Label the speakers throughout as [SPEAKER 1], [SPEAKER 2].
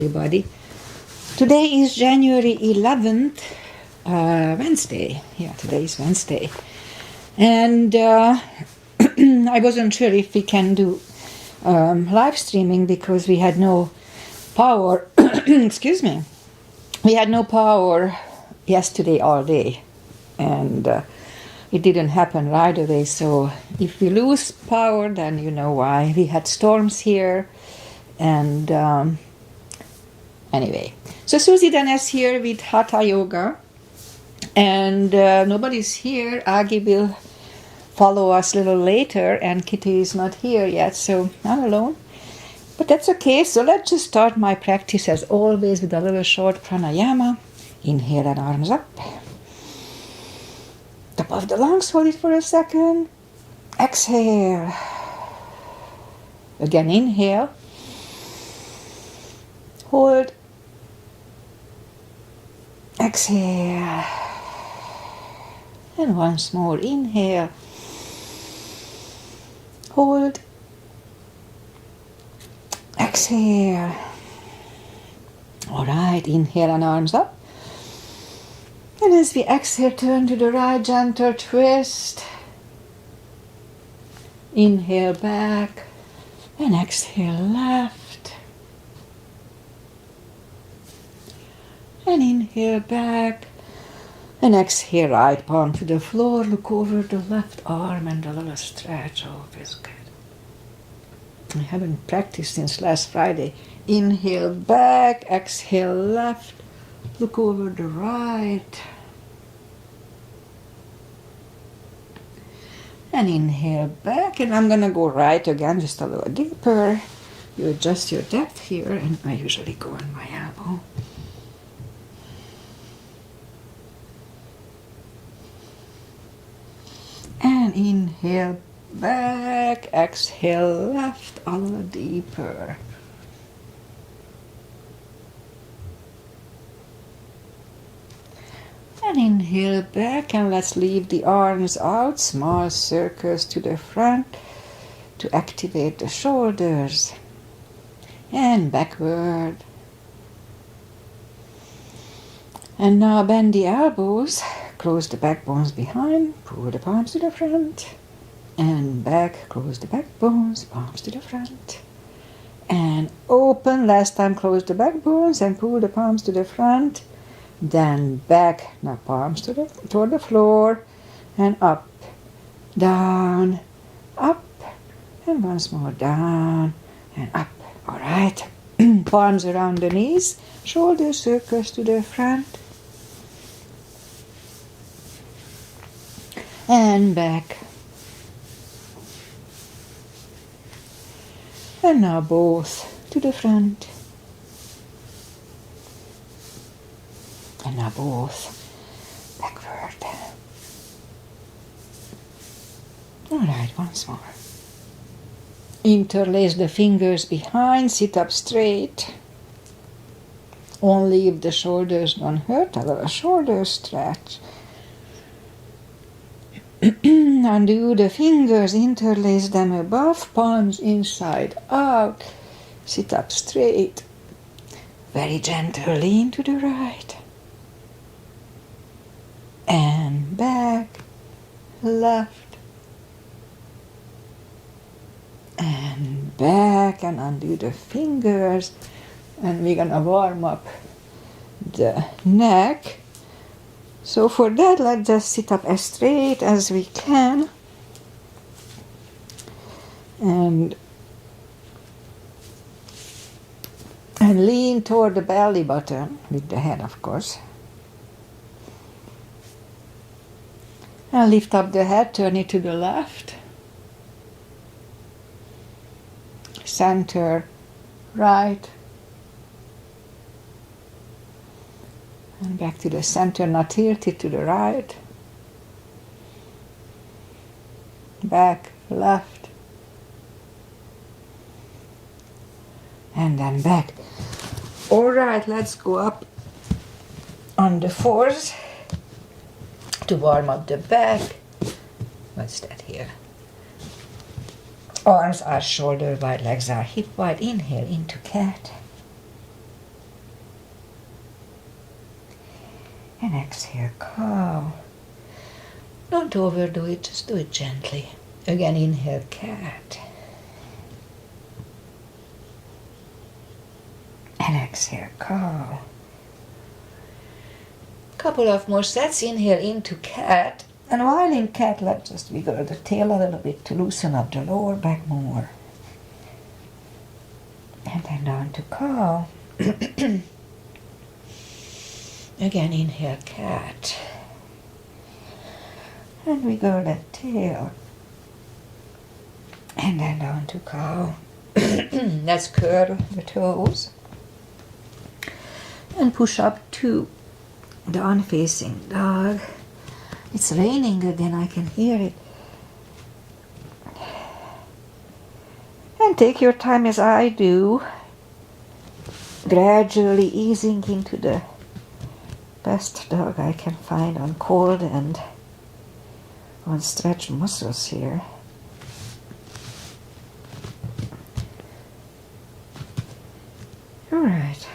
[SPEAKER 1] Everybody. Today is January 11th, Wednesday. Yeah, today is Wednesday. And I wasn't sure if we can do live streaming because we had no power. Excuse me. We had no power yesterday all day. And it didn't happen right away. So if we lose power, then you know why. We had storms here. And anyway, so SusieDenes here with Hatha Yoga, and nobody's here. Agi will follow us a little later, and Kitty is not here yet, so I'm alone. But that's okay, so let's just start my practice as always with a little short pranayama. Inhale and arms up. Top of the lungs, hold it for a second. Exhale. Again, inhale. Hold. Exhale. And once more, inhale. Hold. Exhale. All right, inhale and arms up. And as we exhale, turn to the right, gentle twist. Inhale back and exhale left. And inhale back and exhale right palm to the floor. Look over the left arm and a little stretch. Oh, feels good. I haven't practiced since last Friday. Inhale back, exhale left. Look over the right. And inhale back, and I'm gonna go right again, just a little deeper. You adjust your depth here, and I usually go on my elbow. And inhale back, exhale left, a little deeper. And inhale back, and let's leave the arms out, small circles to the front to activate the shoulders. And backward. And now bend the elbows. Close the back bones behind, pull the palms to the front, and back, close the back bones, palms to the front, and open. Last time, close the back bones and pull the palms to the front, then back, now palms toward the floor, and up, down, up, and once more down, and up. All right, palms around the knees, shoulder circles to the front, and back. And now both to the front. And now both backward. All right, once more. Interlace the fingers behind, sit up straight. Only if the shoulders don't hurt, a little shoulder stretch. Undo the fingers, interlace them above, palms inside out, sit up straight, very gentle, lean to the right, and back, left, and back, and undo the fingers, and we're gonna warm up the neck. So for that, let's just sit up as straight as we can. And lean toward the belly button, with the head, of course. And lift up the head, turn it to the left. Center, right. And back to the center, now tilt it to the right. Back, left. And then back. All right, let's go up on the fours to warm up the back. What's that here? Arms are shoulder wide, legs are hip wide. Inhale into cat. And exhale, cow. Don't overdo it, just do it gently. Again, inhale, cat. And exhale, cow. Couple of more sets. Inhale into cat. And while in cat, let's just wiggle the tail a little bit to loosen up the lower back more. And then down to cow. Again, inhale, cat. And wiggle that tail. And then down to cow. Let's curl the toes. And push up to down facing dog. It's raining again, I can hear it. And take your time as I do, gradually easing into the best dog I can find on cold and on stretched muscles here. All right.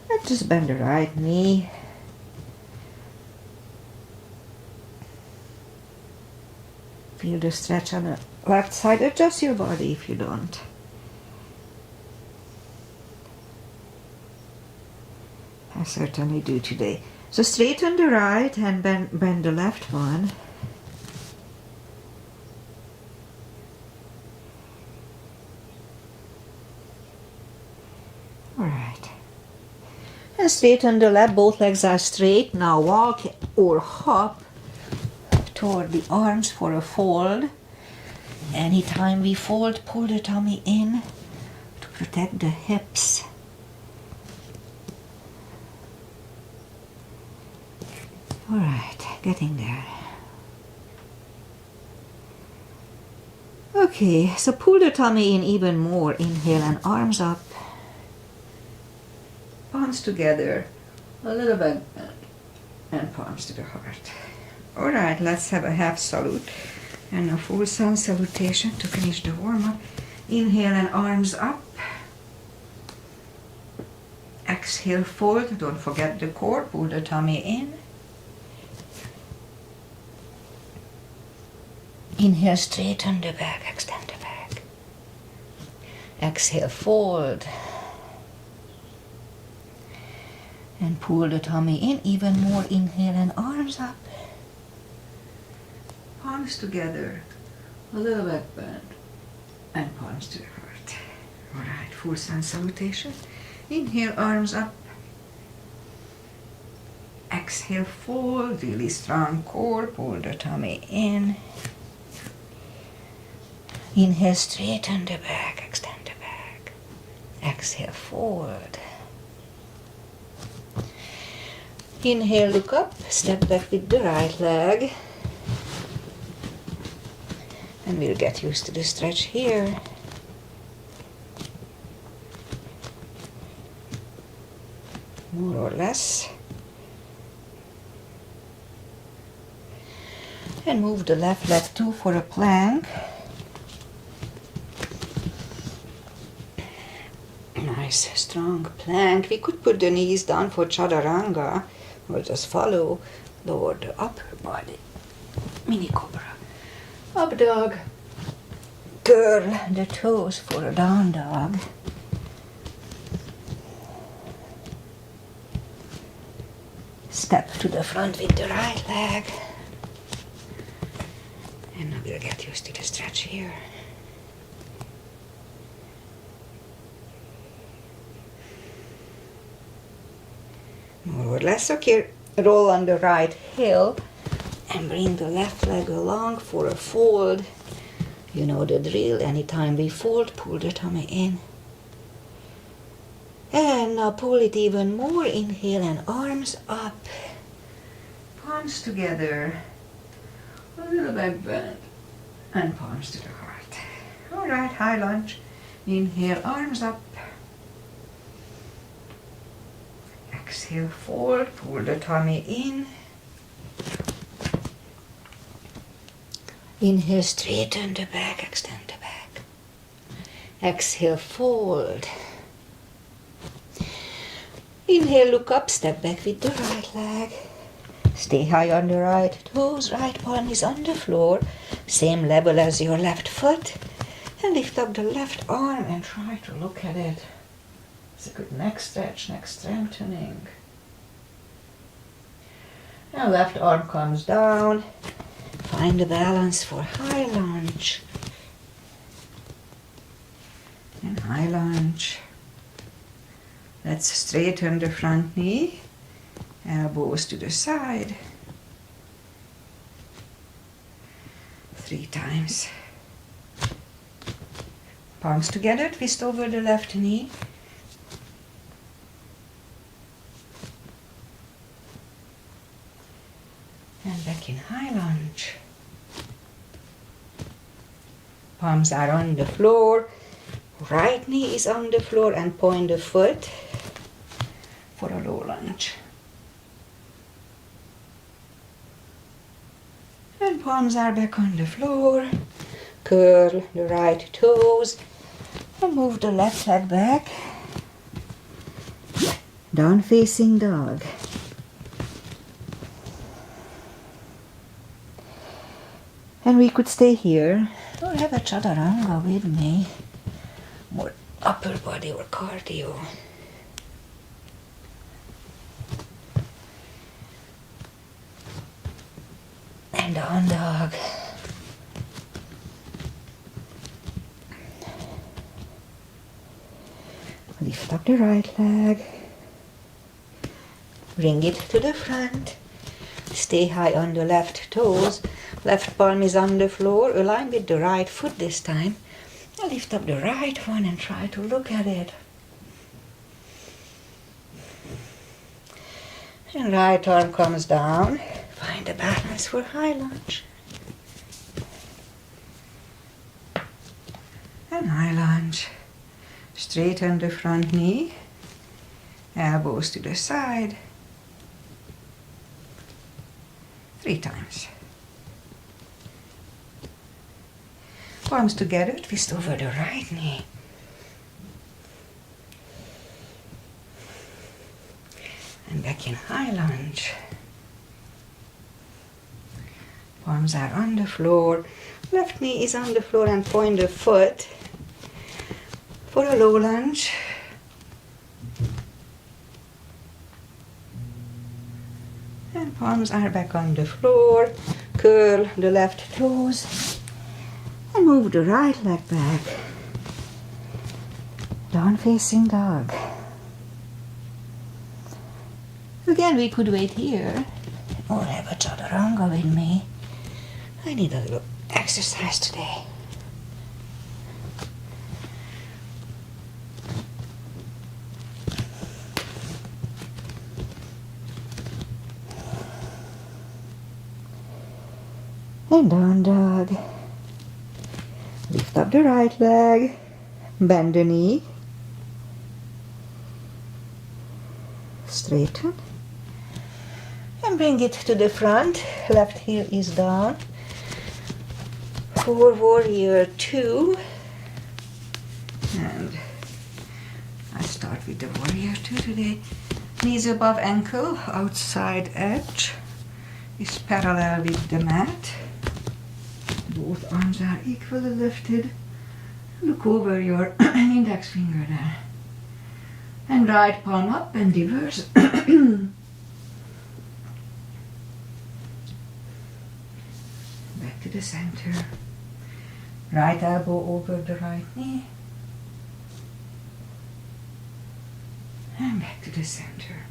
[SPEAKER 1] Let's just bend the right knee. Feel the stretch on the left side. Adjust your body if you don't. I certainly do today. So straighten the right and bend the left one. All right. And straighten the left, both legs are straight. Now walk or hop toward the arms for a fold. Anytime we fold, pull the tummy in to protect the hips. All right, getting there. Okay, so pull the tummy in even more. Inhale and arms up. Palms together, a little bit, and palms to the heart. All right, let's have a half salute and a full sun salutation to finish the warm-up. Inhale and arms up. Exhale, fold. Don't forget the core. Pull the tummy in. Inhale, straighten the back, extend the back. Exhale, fold. And pull the tummy in even more. Inhale and arms up. Palms together, a little bit bent, and palms to the heart. All right, full sun salutation. Inhale, arms up. Exhale, fold, really strong core. Pull the tummy in. Inhale, straighten the back, extend the back. Exhale, fold. Inhale, look up, step back with the right leg. And we'll get used to the stretch here. More or less. And move the left leg too for a plank. Nice, strong plank. We could put the knees down for chaturanga or just follow, lower the upper body. Mini cobra. Up dog. Curl the toes for a down dog. Step to the front with the right leg. And now we'll get used to the stretch here. More or less. Okay, roll on the right heel and bring the left leg along for a fold. You know the drill. Anytime we fold, pull the tummy in. And now pull it even more. Inhale and arms up. Palms together. A little bit bent. And palms to the heart. All right, high lunge. Inhale, arms up. Exhale, fold, pull the tummy in. Inhale, straighten the back, extend the back. Exhale, fold. Inhale, look up, step back with the right leg. Stay high on the right toes, right palm is on the floor, same level as your left foot. And lift up the left arm and try to look at it. It's a good neck stretch, neck strengthening. And left arm comes down. Find the balance for high lunge. And high lunge. Let's straighten the front knee. Elbows to the side. 3 times. Palms together, twist over the left knee. And back in high lunge. Palms are on the floor. Right knee is on the floor and point the foot for a low lunge. And palms are back on the floor. Curl the right toes and move the left leg back. Down facing dog. And we could stay here or have a chaturanga with me. More upper body or cardio. And down dog. Lift up the right leg. Bring it to the front. Stay high on the left toes. Left palm is on the floor. Align with the right foot this time. Now lift up the right one and try to look at it. And right arm comes down. Find the balance for high lunge. And high lunge. Straighten the front knee. Elbows to the side. 3 times. Palms together, twist over the right knee. And back in high lunge. Palms are on the floor. Left knee is on the floor and point the foot for a low lunge. And palms are back on the floor. Curl the left toes. And move the right leg back. Down facing dog. Again, we could wait here or have a chaturanga with me. I need a little exercise today. And down dog. Lift up the right leg. Bend the knee. Straighten. And bring it to the front. Left heel is down. For warrior 2. And I start with the warrior 2 today. Knees above ankle, outside edge is parallel with the mat. Both arms are equally lifted. Look over your index finger there. And right palm up and reverse. Back to the center. Right elbow over the right knee. And back to the center.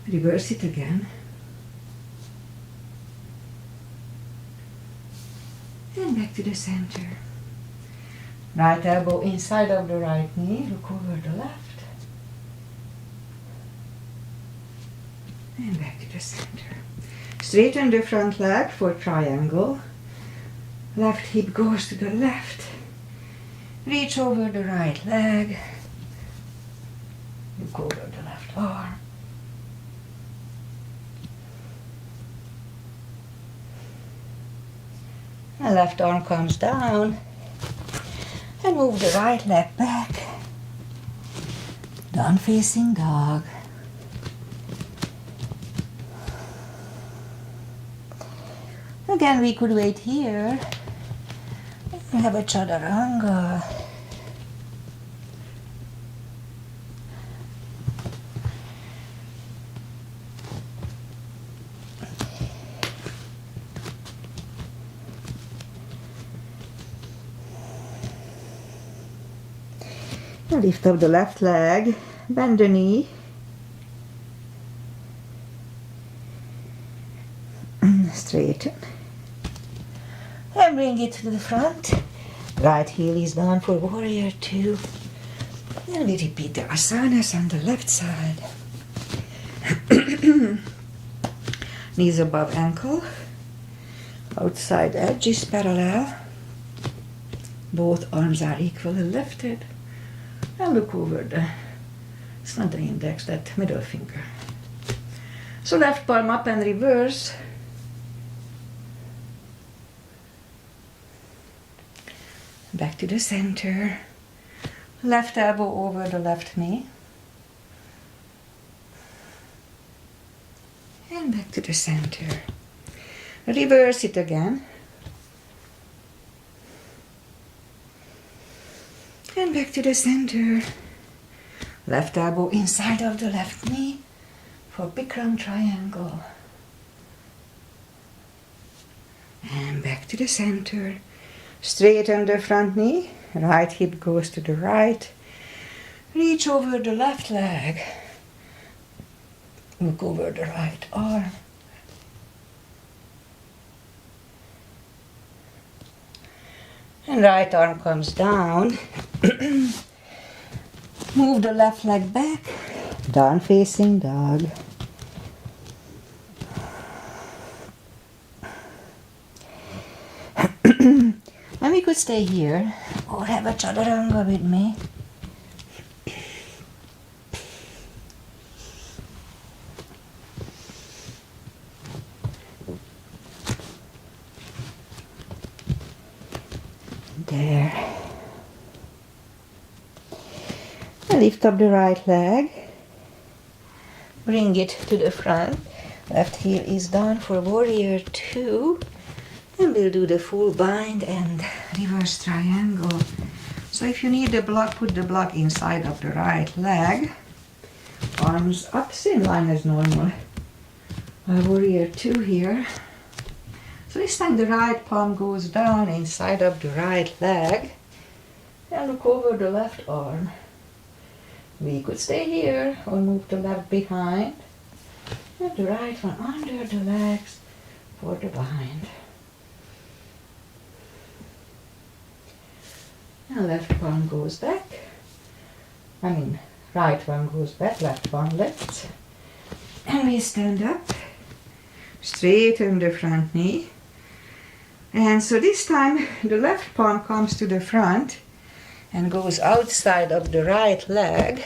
[SPEAKER 1] Reverse it again. And back to the center. Right elbow inside of the right knee. Look over the left. And back to the center. Straighten the front leg for triangle. Left hip goes to the left. Reach over the right leg. Look over the left arm. And left arm comes down. And move the right leg back. Down facing dog. Again, we could wait here and have a chaturanga. Lift up the left leg, bend the knee. Straighten. And bring it to the front. Right heel is down for warrior two. And we repeat the asanas on the left side. Knees above ankle. Outside edge is parallel. Both arms are equally lifted. And look over it's not the index, that middle finger. So left palm up and reverse. Back to the center. Left elbow over the left knee. And back to the center. Reverse it again. And back to the center. Left elbow inside of the left knee for Bikram triangle. And back to the center. Straighten the front knee. Right hip goes to the right. Reach over the left leg. Look over the right arm. And right arm comes down. Move the left leg back. Down facing dog. And we could stay here or have a chaturanga with me. There. And lift up the right leg. Bring it to the front. Left heel is down for warrior two. And we'll do the full bind and reverse triangle. So if you need the block, put the block inside of the right leg. Arms up, same line as normal. Warrior two here. So this time the right palm goes down inside of the right leg. And look over the left arm. We could stay here or move the left behind. And the right one under the legs for the bind. And left palm goes back. Right one goes back, left one lifts. And we stand up. Straighten the front knee. And so this time the left palm comes to the front and goes outside of the right leg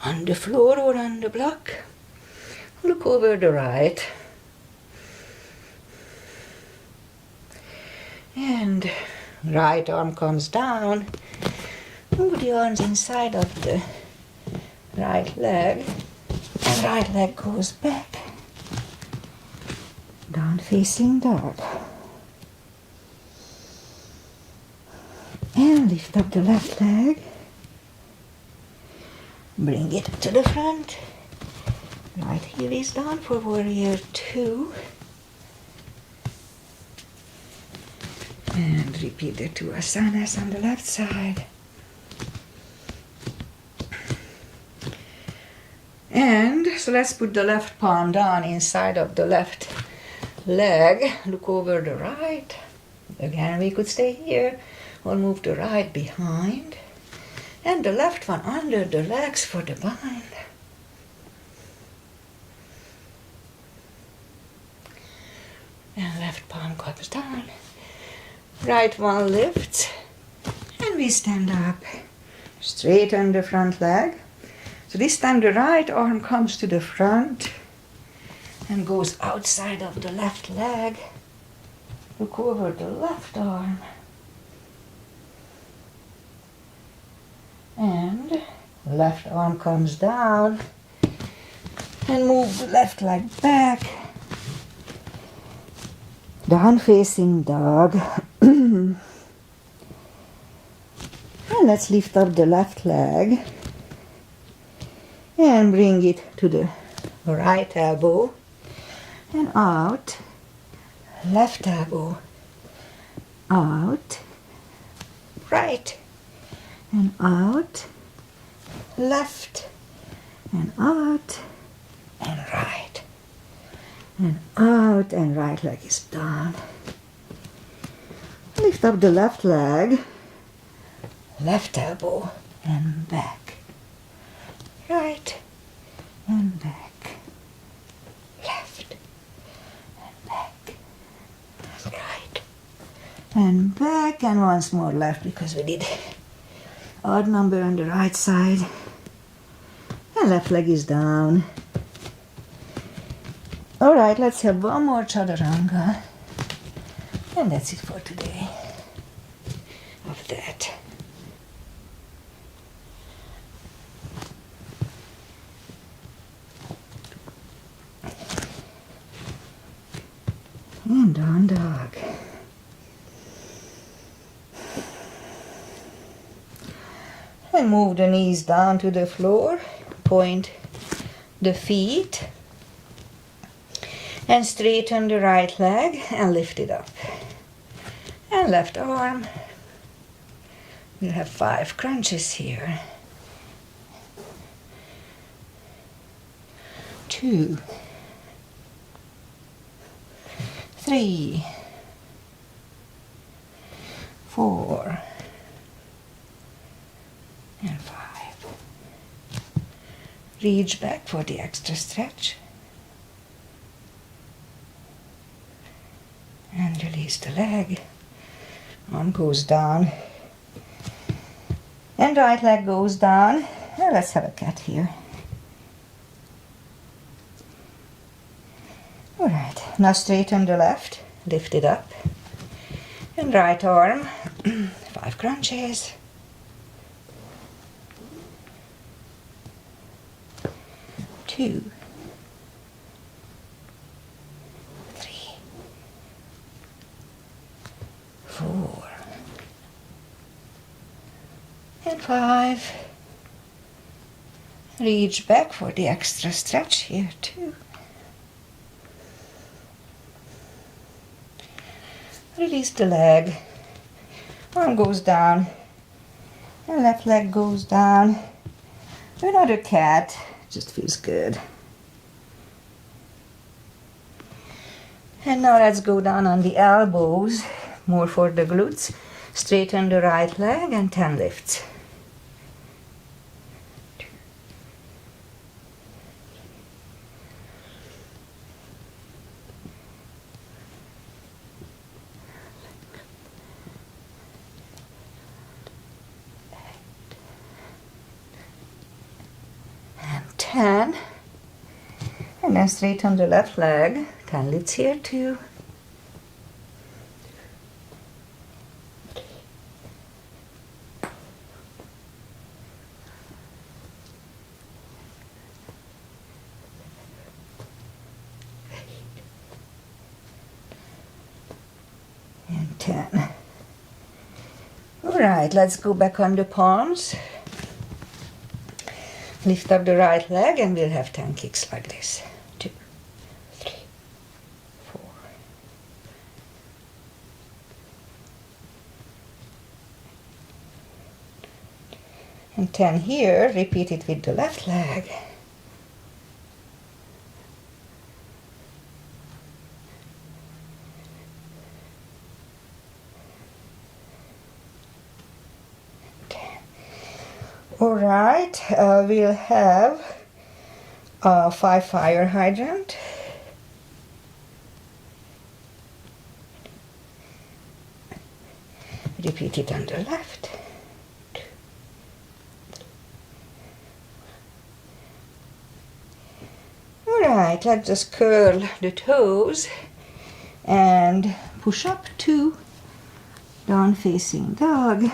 [SPEAKER 1] on the floor or on the block. Look over the right. And right arm comes down. Move the arms inside of the right leg. And right leg goes back. Down facing dog. And lift up the left leg. Bring it to the front. Right heel is down for warrior two. And repeat the two asanas on the left side. And so let's put the left palm down inside of the left leg. Look over the right. Again, we could stay here or move the right behind. And the left one under the legs for the bind. And left palm comes down. Right one lifts. And we stand up. Straighten the front leg. So this time the right arm comes to the front and goes outside of the left leg. Look over the left arm. And Left arm comes down. And move the left leg back. Down facing dog. And let's lift up the left leg. And bring it to the right elbow. And out. Left elbow. Out. Right. And out. Left. And out. And right. And out, and right leg is down. Lift up the left leg, left elbow, and back. Right, and back. Left, and back. And right, and back, and once more left because we did odd number on the right side. And left leg is down. Alright, let's have one more chaturanga. And that's it for today. Of that. And down dog. And move the knees down to the floor. Point the feet. And straighten the right leg and lift it up. And left arm. We'll have 5 crunches here. 2, 3, 4, and 5. Reach back for the extra stretch. And release the leg. Arm goes down. And right leg goes down. Now let's have a cat here. Alright, now straighten the left. Lift it up. And right arm. 5 crunches. 2, 4, and 5. Reach back for the extra stretch here too. Release the leg. Arm goes down. And left leg goes down. Another cat. Just feels good. And now let's go down on the elbows. More for the glutes. Straighten the right leg and 10 lifts. 2, and 10. And then straighten the left leg. 10 lifts here too. 10. Alright, let's go back on the palms. Lift up the right leg and we'll have 10 kicks like this. 2, 3, 4. And 10 here, repeat it with the left leg. Alright, we'll have a 5 fire hydrant. Repeat it on the left. Alright, let's just curl the toes and push up 2, down facing dog.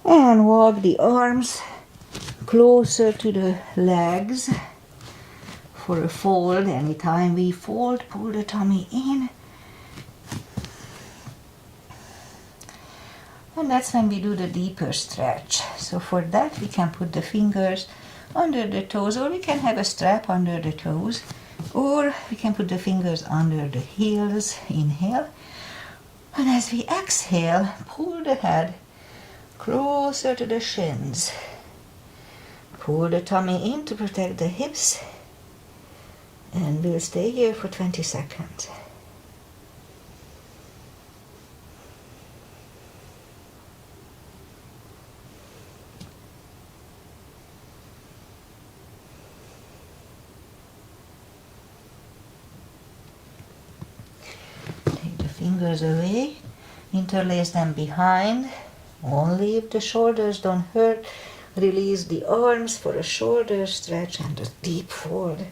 [SPEAKER 1] And walk the arms closer to the legs for a fold. Anytime we fold, pull the tummy in. And that's when we do the deeper stretch. So for that we can put the fingers under the toes, or we can have a strap under the toes, or we can put the fingers under the heels. Inhale. And as we exhale, pull the head closer to the shins. Pull the tummy in to protect the hips. And we'll stay here for 20 seconds. Take the fingers away, interlace them behind, only if the shoulders don't hurt. Release the arms for a shoulder stretch and a deep fold.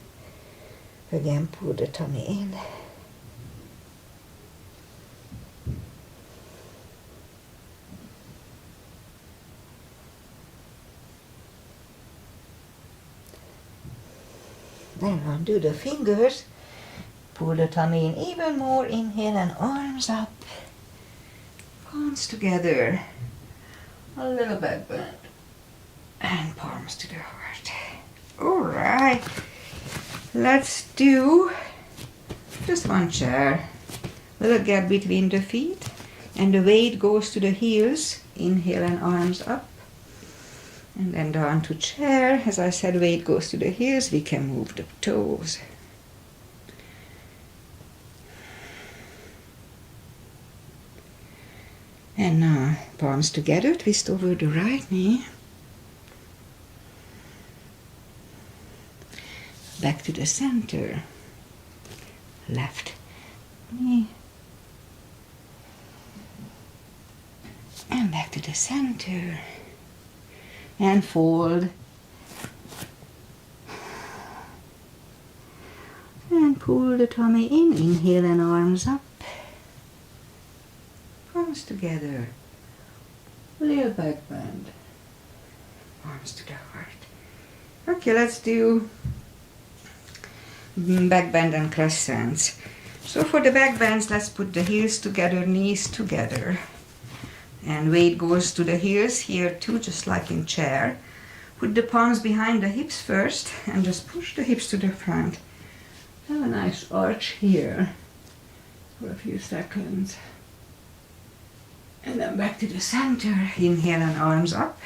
[SPEAKER 1] Again, pull the tummy in. Then undo the fingers. Pull the tummy in even more. Inhale and arms up. Palms together. A little back bend. And palms to the heart. Alright. Let's do just one chair. Little gap between the feet. And the weight goes to the heels. Inhale and arms up. And then down to chair. As I said, weight goes to the heels. We can move the toes. And now, palms together, twist over the right knee. Back to the center. Left knee. And back to the center. And fold. And pull the tummy in. Inhale and arms up. Palms together. Little back bend. Arms to the heart. Okay, let's do back bend and crescents. So for the back bends, let's put the heels together, knees together. And weight goes to the heels here too, just like in chair. Put the palms behind the hips first and just push the hips to the front. Have a nice arch here for a few seconds. And then back to the center. Inhale and arms up.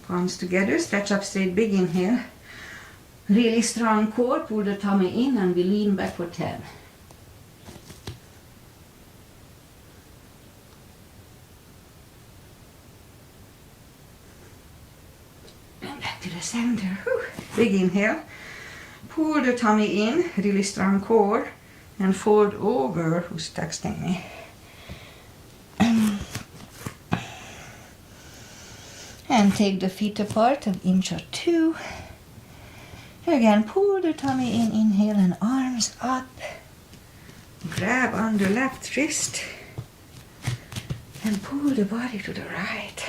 [SPEAKER 1] Palms together, stretch up straight, big inhale. Really strong core, pull the tummy in and we lean back for 10. And back to the center. Whew. Big inhale. Pull the tummy in, really strong core, and fold over. Who's texting me? And take the feet apart an inch or two. Again, pull the tummy in, inhale and arms up. Grab on the left wrist and pull the body to the right.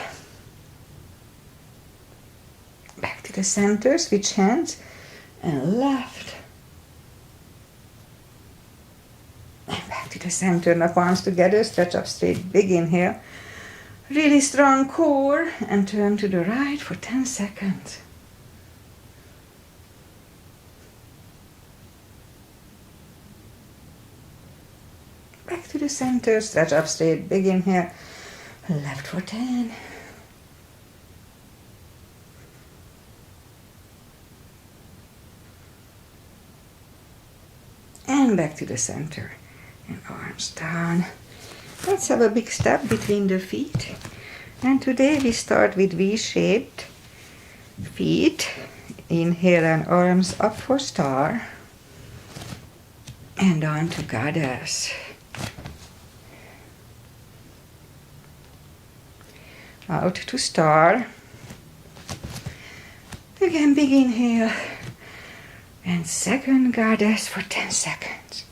[SPEAKER 1] Back to the center, switch hands and left. And back to the center, now palms together, stretch up straight, big inhale. Really strong core and turn to the right for 10 seconds. Back to the center, stretch up straight, big inhale, left for 10. And back to the center, and arms down. Let's have a big step between the feet. And today we start with V-shaped feet. Inhale and arms up for star. And on to goddess. Out to star. Again, big inhale. And second goddess for 10 seconds.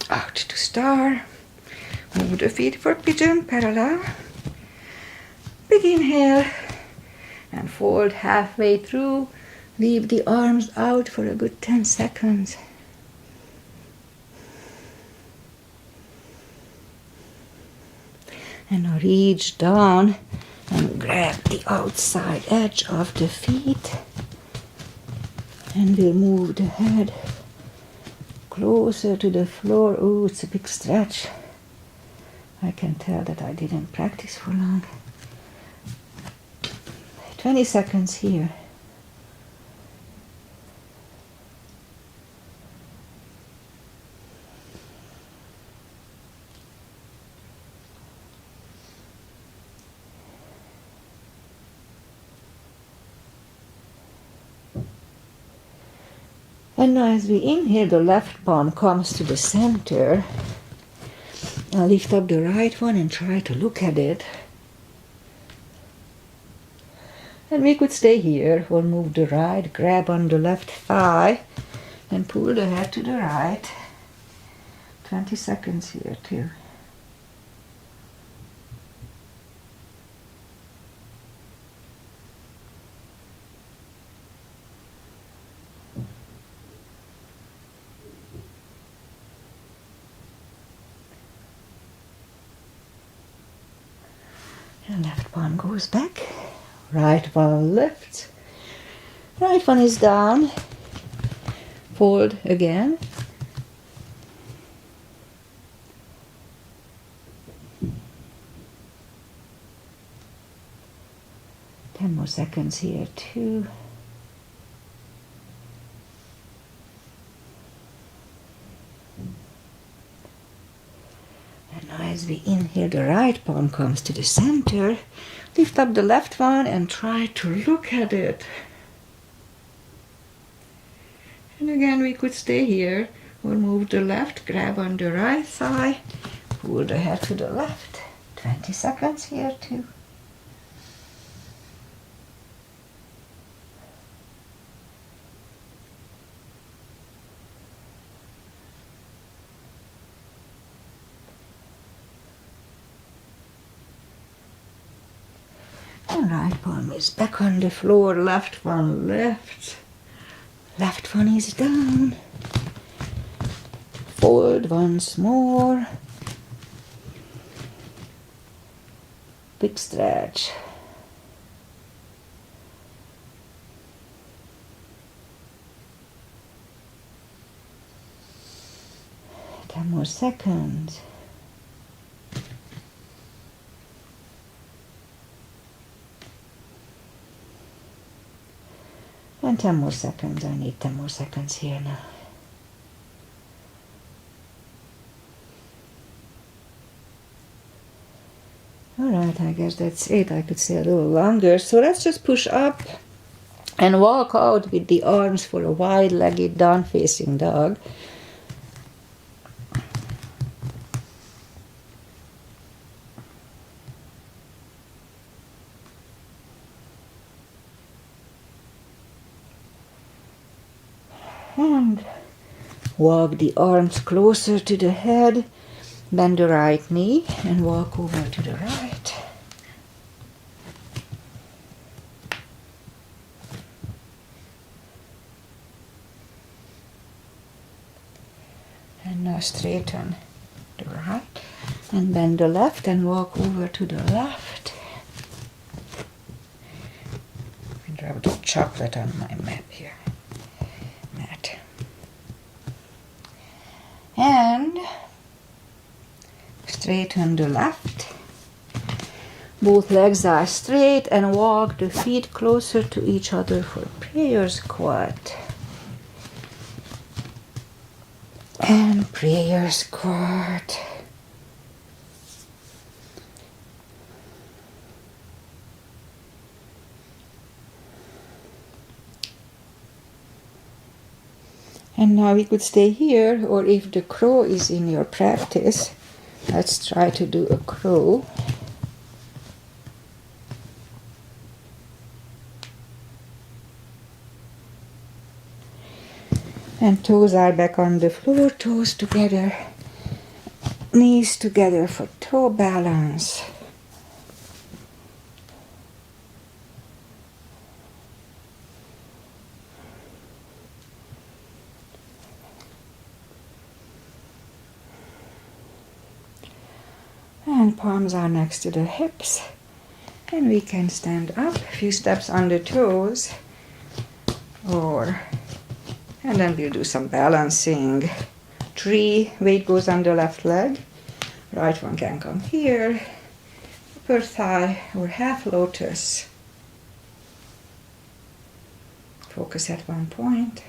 [SPEAKER 1] Out to star. Move the feet for pigeon, parallel. Big inhale. And fold halfway through. Leave the arms out for a good 10 seconds. And now reach down and grab the outside edge of the feet. And we'll move the head closer to the floor. Oh, it's a big stretch. I can tell that I didn't practice for long. 20 seconds here. And now as we inhale, the left palm comes to the center. Now lift up the right one and try to look at it. And we could stay here or move the right, grab on the left thigh and pull the head to the right. 20 seconds here too. And left palm goes back, right one lifts, right one is down, fold again. Ten more seconds here too. And now as we inhale, the right palm comes to the center. Lift up the left one and try to look at it. And again, we could stay here or move the left, grab on the right thigh, pull the head to the left. 20 seconds here too. And right palm is back on the floor, left one lifts, left one is down. Fold once more. Big stretch. Ten more seconds. And 10 more seconds. I need 10 more seconds here now. Alright, I guess that's it. I could stay a little longer. So let's just push up and walk out with the arms for a wide-legged down-facing dog. And walk the arms closer to the head, bend the right knee and walk over to the right. And now straighten the right and bend the left and walk over to the left. And drop the chocolate on my map here. And straighten the left. Both legs are straight and walk the feet closer to each other for prayer squat. And prayer squat. And now we could stay here, or if the crow is in your practice, let's try to do a crow. And toes are back on the floor, toes together. knees together for toe balance. And palms are next to the hips. And we can stand up, a few steps on the toes. And then we'll do some balancing. 3, weight goes on the left leg. Right one can come here. Upper thigh or half lotus. Focus at one point.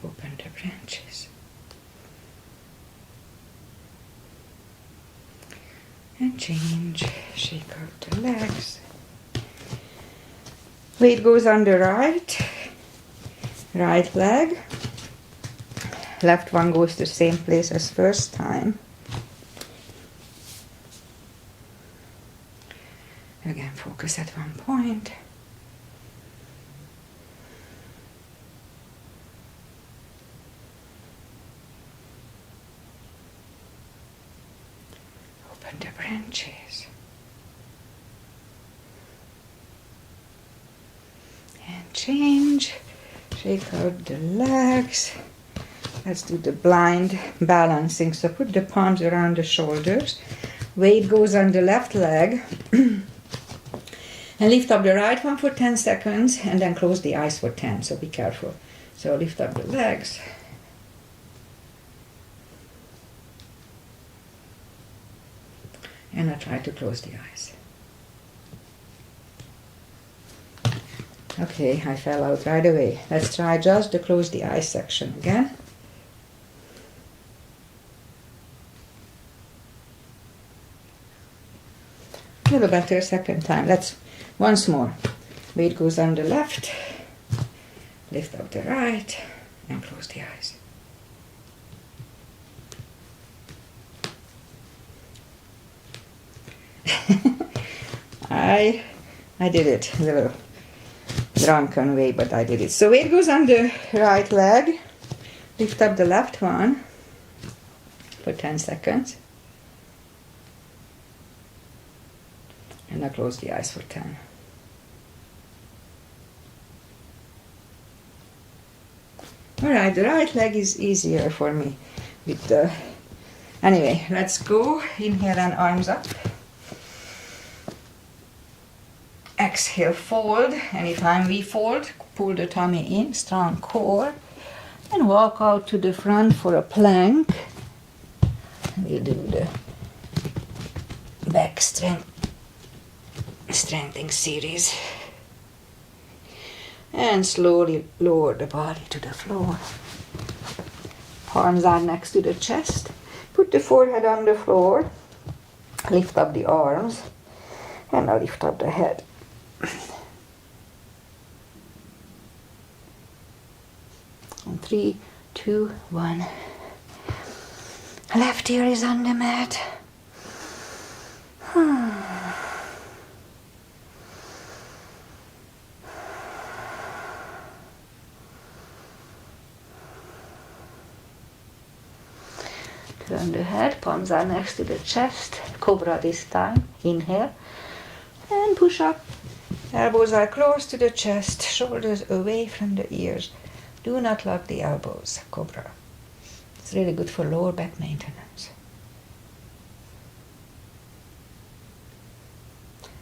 [SPEAKER 1] Open the branches. And change, shake out the legs. Weight goes on the right leg. Left one goes to the same place as first time. Again, focus at one point. Open the branches. And change. Shake out the legs. Let's do the blind balancing. So put the palms around the shoulders. Weight goes on the left leg. And lift up the right one for 10 seconds and then close the eyes for 10. So be careful. So lift up the legs. And I try to close the eyes. Okay, I fell out right away. Let's try just the close the eyes section again. A little better second time. Let's once more. Weight goes on the left. Lift up the right and close the eyes. I did it a little drunken way, but I did it. So weight goes on the right leg. Lift up the left one for 10 seconds. And I close the eyes for 10. Alright, the right leg is easier for me with the... Anyway, let's go. Inhale and arms up. Exhale, fold. Anytime we fold, pull the tummy in, strong core. And walk out to the front for a plank. We'll do the back strengthening series. And slowly lower the body to the floor. Palms are next to the chest. Put the forehead on the floor. Lift up the arms. And I'll lift up the head. And 3, 2, 1. Left ear is on the mat. Turn the head, palms are next to the chest. Cobra this time. Inhale. And push up. Elbows are close to the chest, shoulders away from the ears. Do not lock the elbows. Cobra. It's really good for lower back maintenance.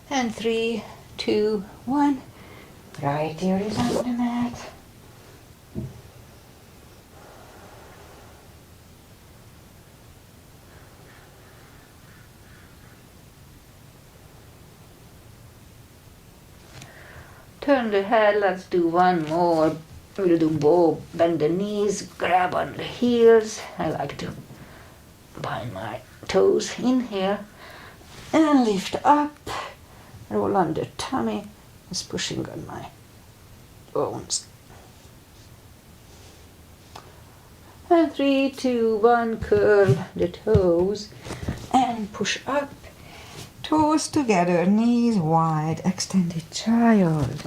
[SPEAKER 1] And 3, 2, 1. Right ear is on the mat. Turn the head, let's do one more. We'll do bow, bend the knees, grab on the heels. I like to bind my toes. Inhale and lift up. Roll on the tummy. It's pushing on my bones. And 3, 2, 1, curl the toes and push up Toes together, knees wide, extended child.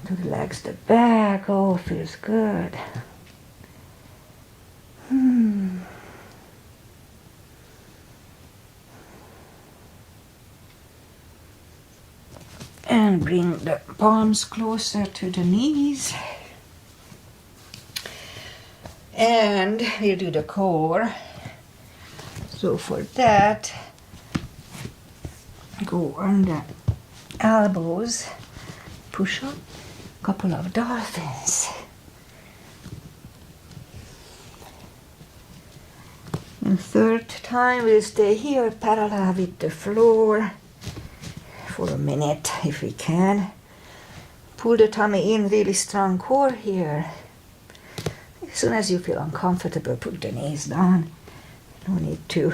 [SPEAKER 1] To the legs, the back, oh, feels good. And bring the palms closer to the knees. And we'll do the core. So for that, go on the elbows, push up, couple of dolphins. And third time we'll stay here parallel with the floor for a minute if we can. Pull the tummy in, really strong core here. As soon as you feel uncomfortable, put the knees down. No need to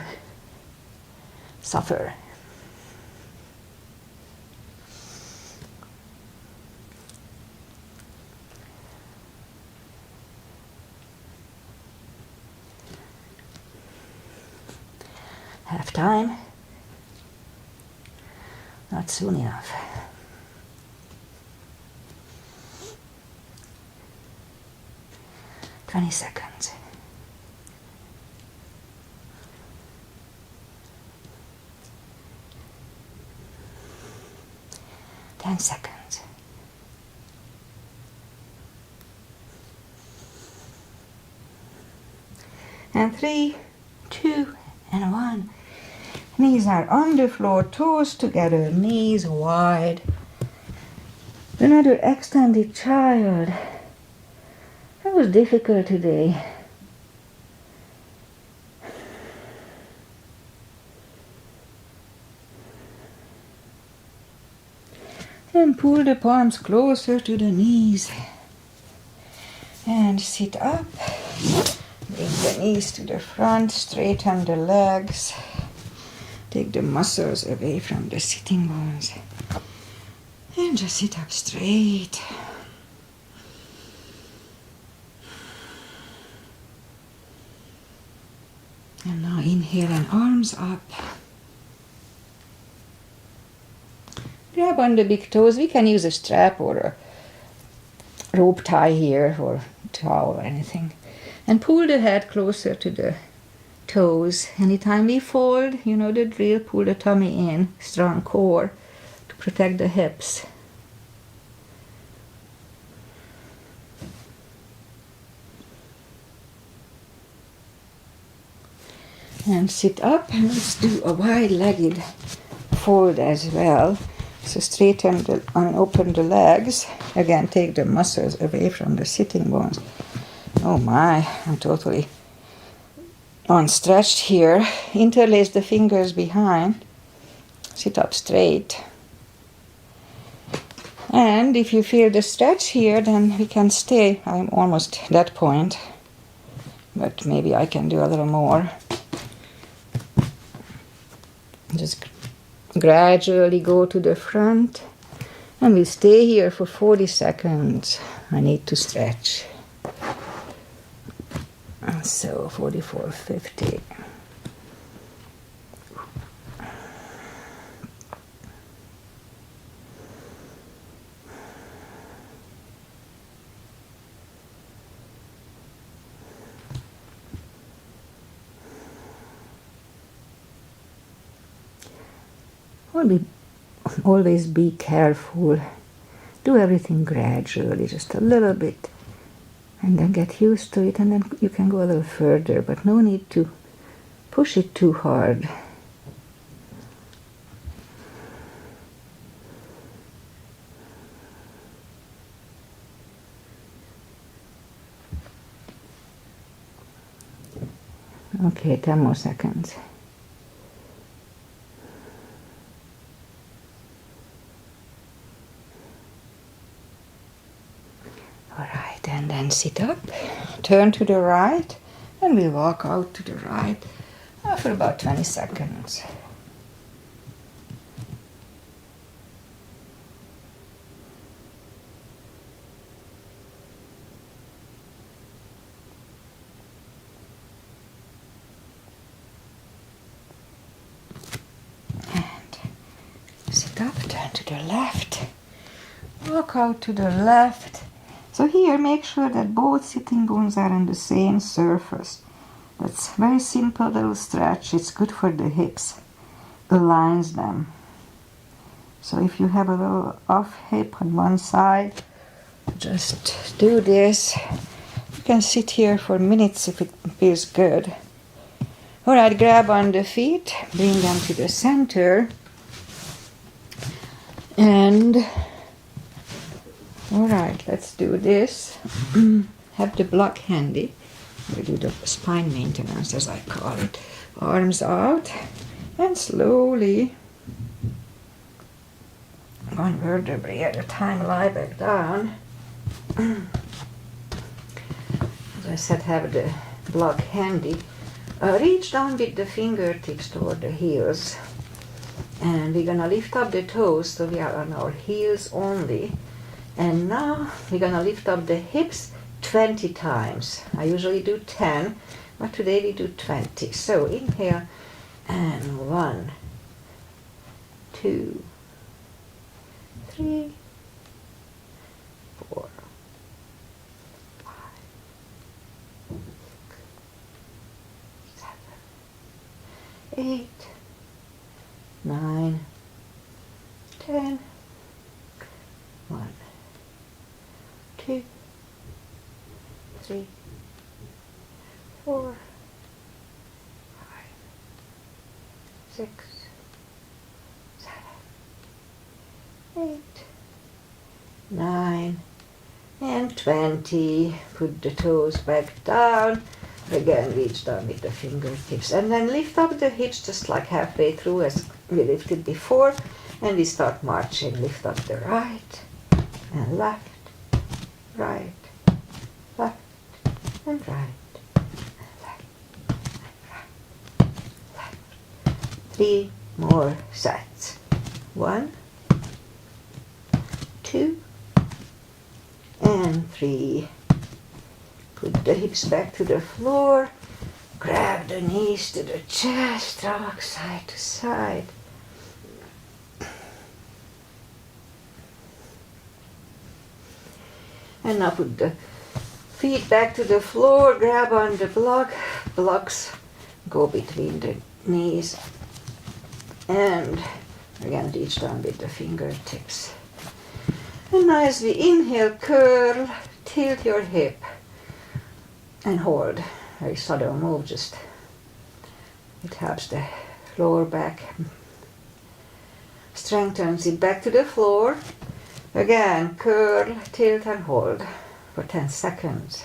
[SPEAKER 1] suffer. Have time? Not soon enough. "20 seconds. "10 seconds. And 3, 2, and 1. Knees are on the floor, toes together, knees wide. Another extended child. That was difficult today. And pull the palms closer to the knees. And sit up. Bring the knees to the front, straighten the legs. Take the muscles away from the sitting bones. And just sit up straight. And now inhale and arms up. Grab on the big toes. We can use a strap or a rope tie here or towel or anything. And pull the head closer to the toes. Anytime we fold, you know the drill, pull the tummy in, strong core to protect the hips. And sit up, and let's do a wide-legged fold as well. So straighten and open the legs. Again, take the muscles away from the sitting bones. Oh my, I'm totally unstretched here. Interlace the fingers behind. Sit up straight. And if you feel the stretch here, then we can stay. I'm almost at that point, but maybe I can do a little more. Just gradually go to the front, and we stay here for 40 seconds. I need to stretch. So 44, 50. Always be careful. Do everything gradually, just a little bit. And then get used to it, and then you can go a little further, but no need to push it too hard. Okay, 10 more seconds. Alright, and then sit up, turn to the right, and we walk out to the right for about 20 seconds. And lift up, turn to the left, walk out to the left. So here, make sure that both sitting bones are on the same surface. That's very simple little stretch. It's good for the hips, aligns them. So if you have a little off hip on one side, just do this. You can sit here for minutes if it feels good. Alright, grab on the feet, bring them to the center, and alright, let's do this. Have the block handy. We do the spine maintenance, as I call it. Arms out, and slowly, one vertebrae at a time, lie back down. As I said, have the block handy. Reach down with the fingertips toward the heels. And we're gonna lift up the toes so we are on our heels only. And now we're gonna lift up the hips 20 times. I usually do 10, but today we do 20. So inhale, and 1, 2, 3, 4, 5, 6, 7, 8, 9, 10, 1, 2, 3, 4, 5, 6, 7, 8, 9, and 20. Put the toes back down. Again, reach down with the fingertips. And then lift up the hips just like halfway through as we lifted before. And we start marching. Lift up the right and left, right, left, and right, and left, and right, left. 3 more sets. 1, 2, and 3. Put the hips back to the floor. Grab the knees to the chest. Rock side to side. And now put the feet back to the floor. Grab on the block. Blocks go between the knees. And again, reach down with the fingertips. And now as we inhale, curl, tilt your hip. And hold. Very subtle move, just it helps the lower back. Strengthens it back to the floor. Again, curl, tilt and hold for 10 seconds.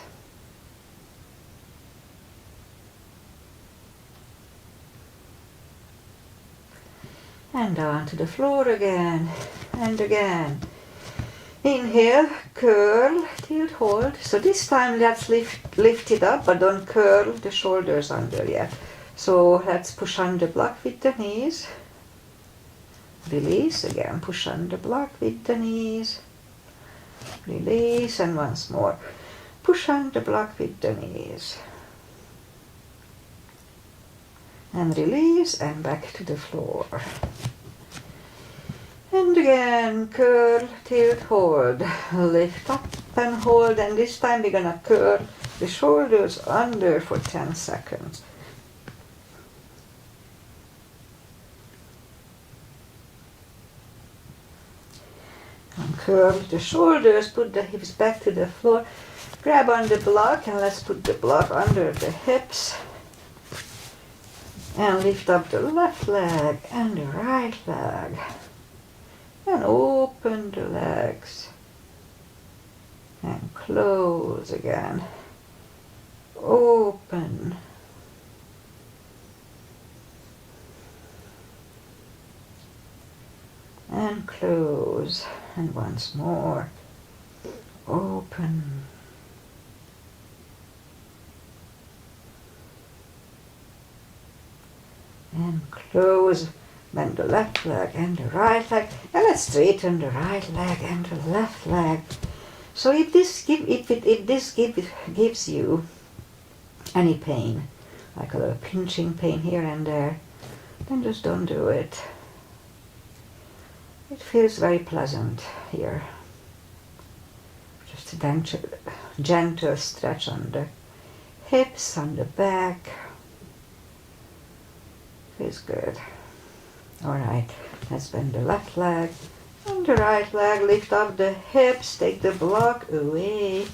[SPEAKER 1] And down to the floor again and again. Inhale, curl, tilt, hold. So this time let's lift it up, but don't curl the shoulders under yet. So let's push on the block with the knees. Release again, push on the block with the knees. Release, and once more. Push on the block with the knees. And release, and back to the floor. And again, curl, tilt, hold. Lift up and hold, and this time we're gonna curl the shoulders under for 10 seconds. And curl the shoulders, put the hips back to the floor. Grab on the block, and let's put the block under the hips. And lift up the left leg and the right leg. And open the legs. And close again. Open. And close. And once more. Open. And close. Bend the left leg and the right leg. And let's straighten the right leg and the left leg. So if this gives you any pain, like a little pinching pain here and there, then just don't do it. It feels very pleasant here. Just a gentle stretch on the hips, on the back. Feels good. Alright, let's bend the left leg and the right leg. Lift up the hips, take the block away.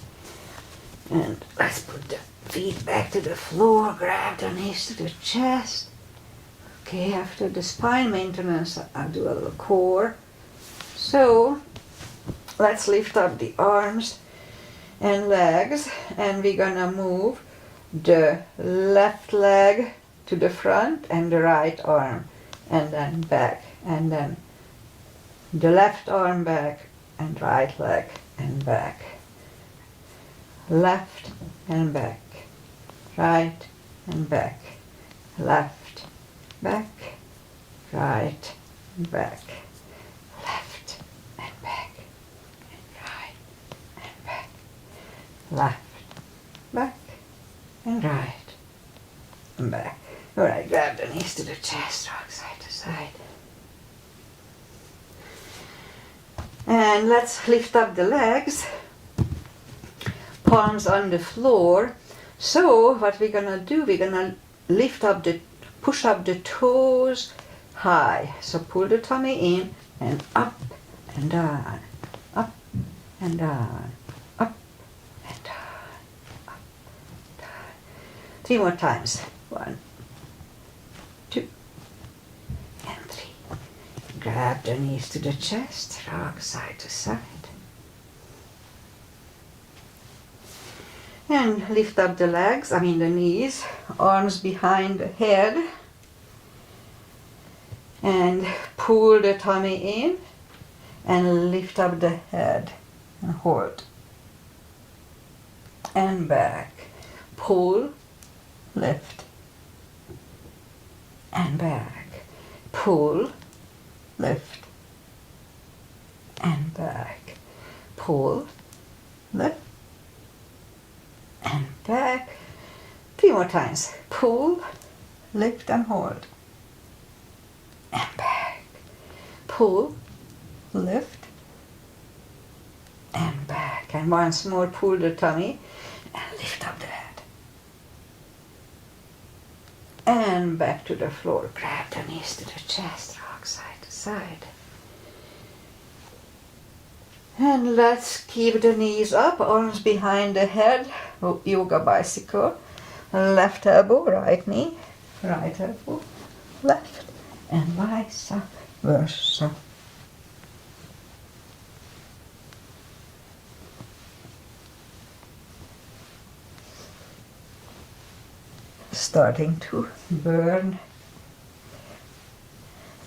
[SPEAKER 1] And let's put the feet back to the floor, grab the knees to the chest. Okay, after the spine maintenance, I'll do a little core. So, let's lift up the arms and legs, and we're gonna move the left leg to the front and the right arm, and then back, and then the left arm back and right leg and back. Left and back, right and back, left, back, right and back, left and back, and right and back, left, back and right and back. Alright, grab the knees to the chest, rock side to side. And let's lift up the legs. Palms on the floor. So what we're gonna do, we're gonna push up the toes high. So pull the tummy in and up and down, up and down, up and down, up and down. 3 more times. 1, 2, and 3. Grab the knees to the chest, rock side to side. And lift up the legs, the knees, arms behind the head. And pull the tummy in and lift up the head and hold. And back. Pull, lift, and back. Pull, lift, and back. Pull, lift, and back. 3 more times. Pull, lift and hold. And back. Pull, lift, and back. And once more, pull the tummy and lift up the head. And back to the floor. Grab the knees to the chest, rock side to side. And let's keep the knees up, arms behind the head, yoga bicycle. Left elbow, right knee, right elbow, left, and vice versa. Starting to burn.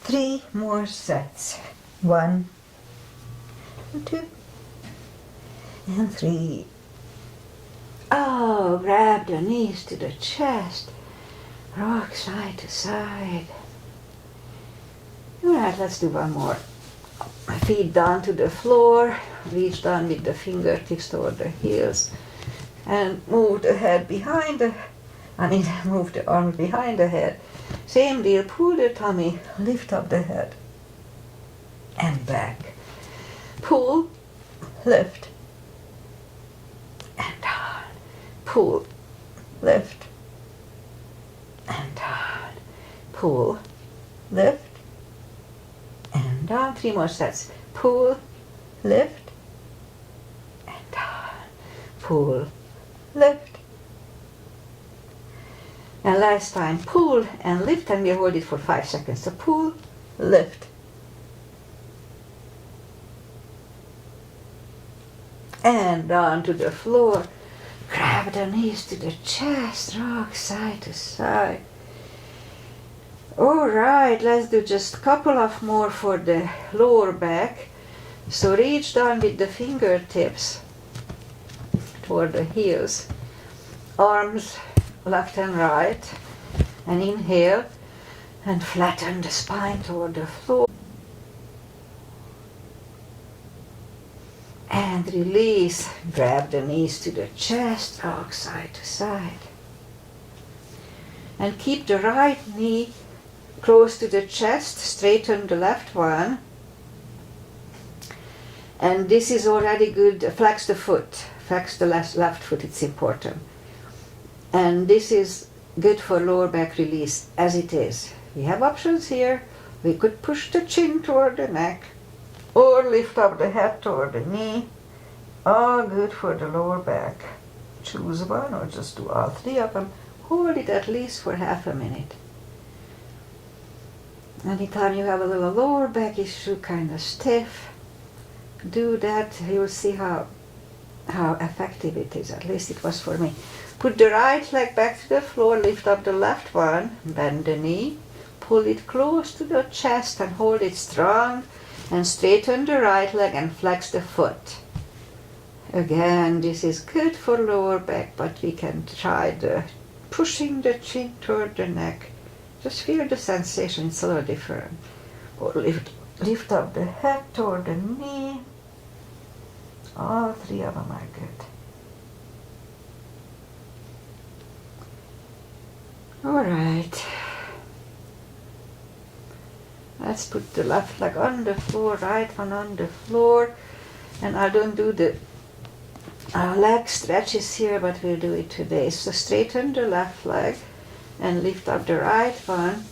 [SPEAKER 1] 3 more sets. 1, 2, and 3. Oh, grab the knees to the chest, rock side to side. Alright, let's do one more. Feet down to the floor, reach down with the fingertips toward the heels, and move the head behind move the arms behind the head. Same deal, pull the tummy, lift up the head, and back. Pull, lift, and down. Pull, lift, and down. Pull, lift, and down. 3 more sets. Pull, lift, and down. Pull, lift. And last time, pull and lift, and we hold it for 5 seconds. So pull, lift, and down to the floor. Grab the knees to the chest, rock side to side. Alright, let's do just a couple of more for the lower back. So reach down with the fingertips toward the heels. Arms left and right. And inhale and flatten the spine toward the floor. And release. Grab the knees to the chest, rock side to side. And keep the right knee close to the chest, straighten the left one. And this is already good. Flex the foot, flex the left foot, it's important. And this is good for lower back release as it is. We have options here. We could push the chin toward the neck or lift up the head toward the knee. All good for the lower back. Choose one or just do all three of them. Hold it at least for half a minute. Anytime you have a little lower back issue, kind of stiff, do that. You'll see how effective it is. At least it was for me. Put the right leg back to the floor, lift up the left one, bend the knee, pull it close to the chest and hold it strong, and straighten the right leg and flex the foot. Again, this is good for lower back, but we can try pushing the chin toward the neck. Just feel the sensation, it's a little different. Or lift up the head toward the knee. All three of them are good. All right. Let's put the left leg on the floor, right one on the floor. And I don't do the leg stretches here, but we'll do it today. So straighten the left leg and lift up the right one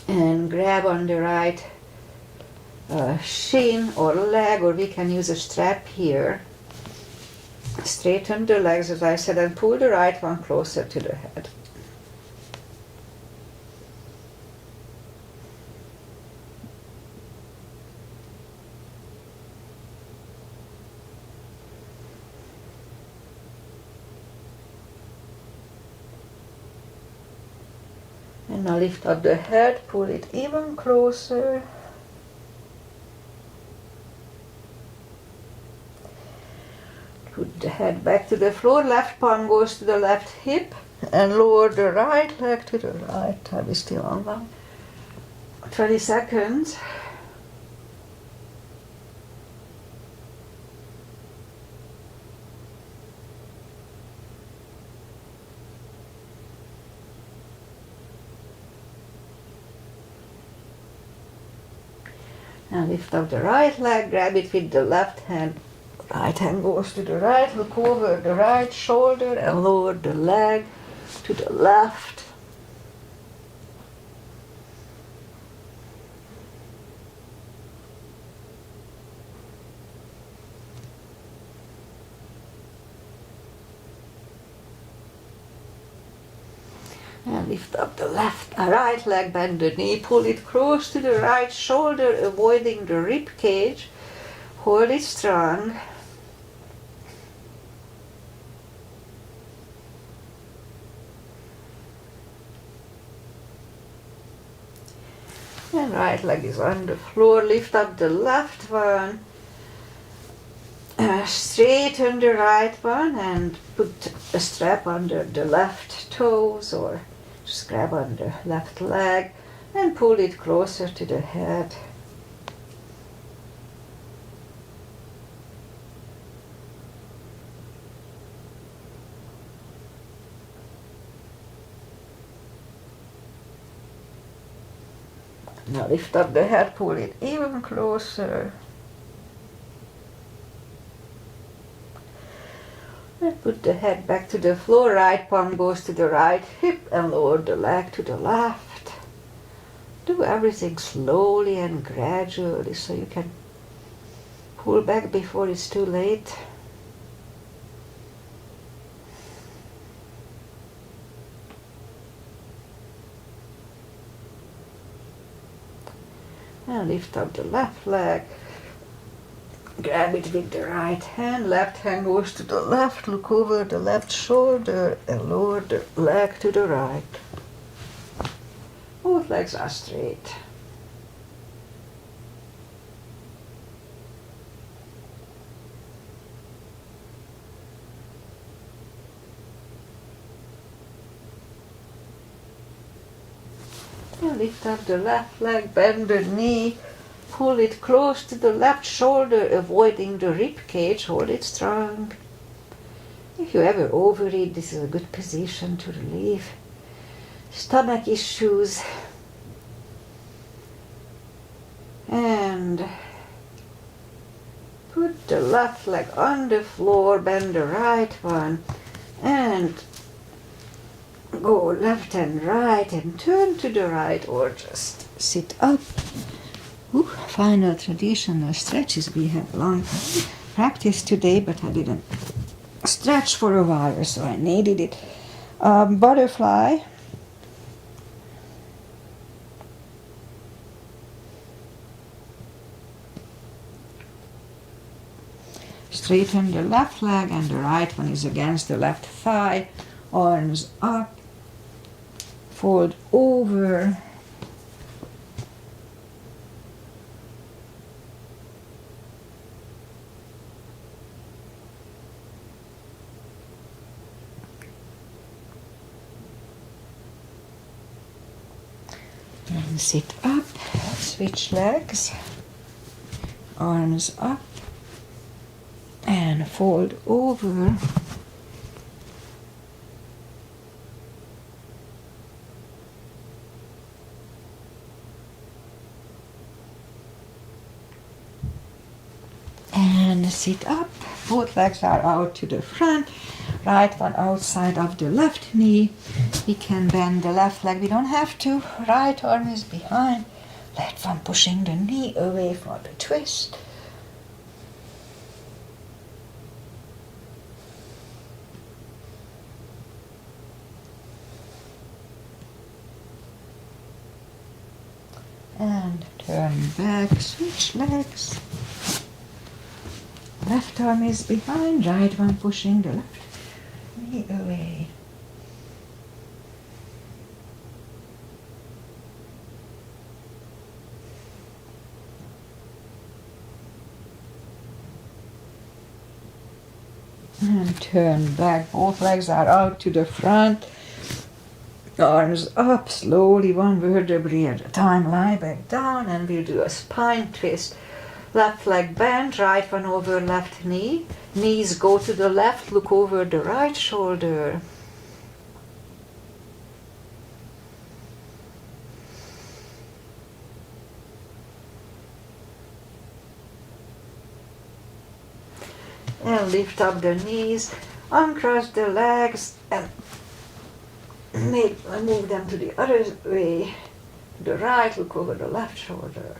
[SPEAKER 1] and grab on the right shin or leg, or we can use a strap here. Straighten the legs, as I said, and pull the right one closer to the head. And now lift up the head, pull it even closer. Put the head back to the floor, left palm goes to the left hip, and lower the right leg to the right. Are we still on one? 20 seconds. Now lift up the right leg, grab it with the left hand. Right hand goes to the right, look over the right shoulder and lower the leg to the left. And lift up the right leg, bend the knee, pull it close to the right shoulder, avoiding the rib cage. Hold it strong. And right leg is on the floor. Lift up the left one. Straighten the right one and put a strap under the left toes, or just grab on the left leg and pull it closer to the head. Now lift up the head, pull it even closer. And put the head back to the floor, right palm goes to the right hip and lower the leg to the left. Do everything slowly and gradually so you can pull back before it's too late. And lift up the left leg. Grab it with the right hand, left hand goes to the left, look over the left shoulder and lower the leg to the right. Both legs are straight. And lift up the left leg, bend the knee, pull it close to the left shoulder, avoiding the rib cage, hold it strong. If you ever overeat, this is a good position to relieve stomach issues. And put the left leg on the floor, bend the right one, and go left and right and turn to the right, or just sit up. Ooh, final traditional stretches. We had long practice today, but I didn't stretch for a while, so I needed it. Butterfly. Straighten the left leg and the right one is against the left thigh. Arms up. Fold over. And sit up. Switch legs. Arms up. And fold over. And sit up. Both legs are out to the front. Right one outside of the left knee. We can bend the left leg. We don't have to. Right arm is behind. Left one pushing the knee away for the twist. And turn back, switch legs. Left arm is behind, right one pushing the left knee away. And turn back, both legs are out to the front. Arms up, slowly, one vertebrae at a time, lie back down, and we'll do a spine twist. Left leg bent, right one over left knee. Knees go to the left, look over the right shoulder. And lift up the knees, uncross the legs, and move them to the other way. To the right, look over the left shoulder.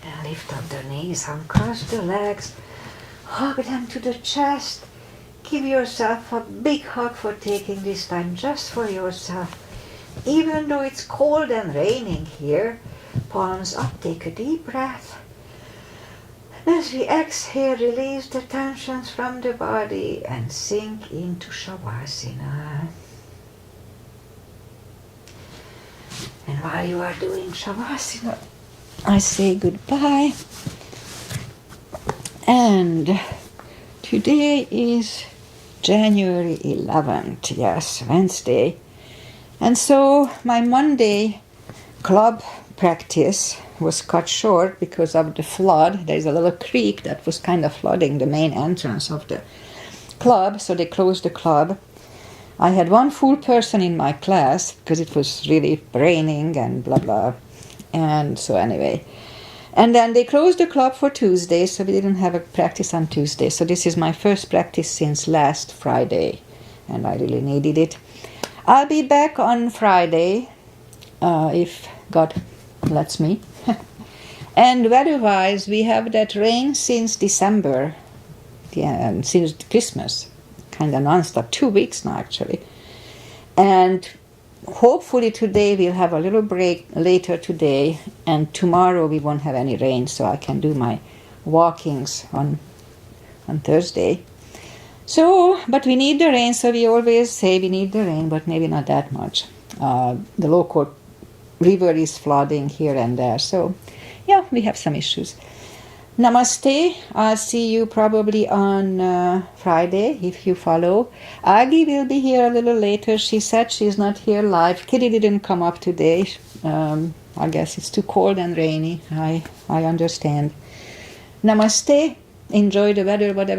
[SPEAKER 1] And lift up the knees, uncross the legs, hug them to the chest. Give yourself a big hug for taking this time just for yourself. Even though it's cold and raining here, palms up, take a deep breath. As we exhale, release the tensions from the body and sink into Shavasana. And while you are doing Shavasana, I say goodbye. And today is January 11th, yes, Wednesday. And so my Monday club practice was cut short because of the flood. There's a little creek that was kind of flooding the main entrance of the club, so they closed the club. I had one full person in my class because it was really raining and blah blah. And so anyway. And then they closed the club for Tuesday, so we didn't have a practice on Tuesday. So this is my first practice since last Friday, and I really needed it. I'll be back on Friday, if God lets me. And weather-wise, we have that rain since December, since Christmas, kind of non-stop, 2 weeks now actually. And hopefully today we'll have a little break later today, and tomorrow we won't have any rain, so I can do my walkings on Thursday. So, but we need the rain, so we always say we need the rain, but maybe not that much. The local river is flooding here and there, so yeah, we have some issues. Namaste. I'll see you probably on Friday if you follow. Agi will be here a little later. She said she's not here live. Kitty didn't come up today. I guess it's too cold and rainy. I understand. Namaste. Enjoy the weather, whatever.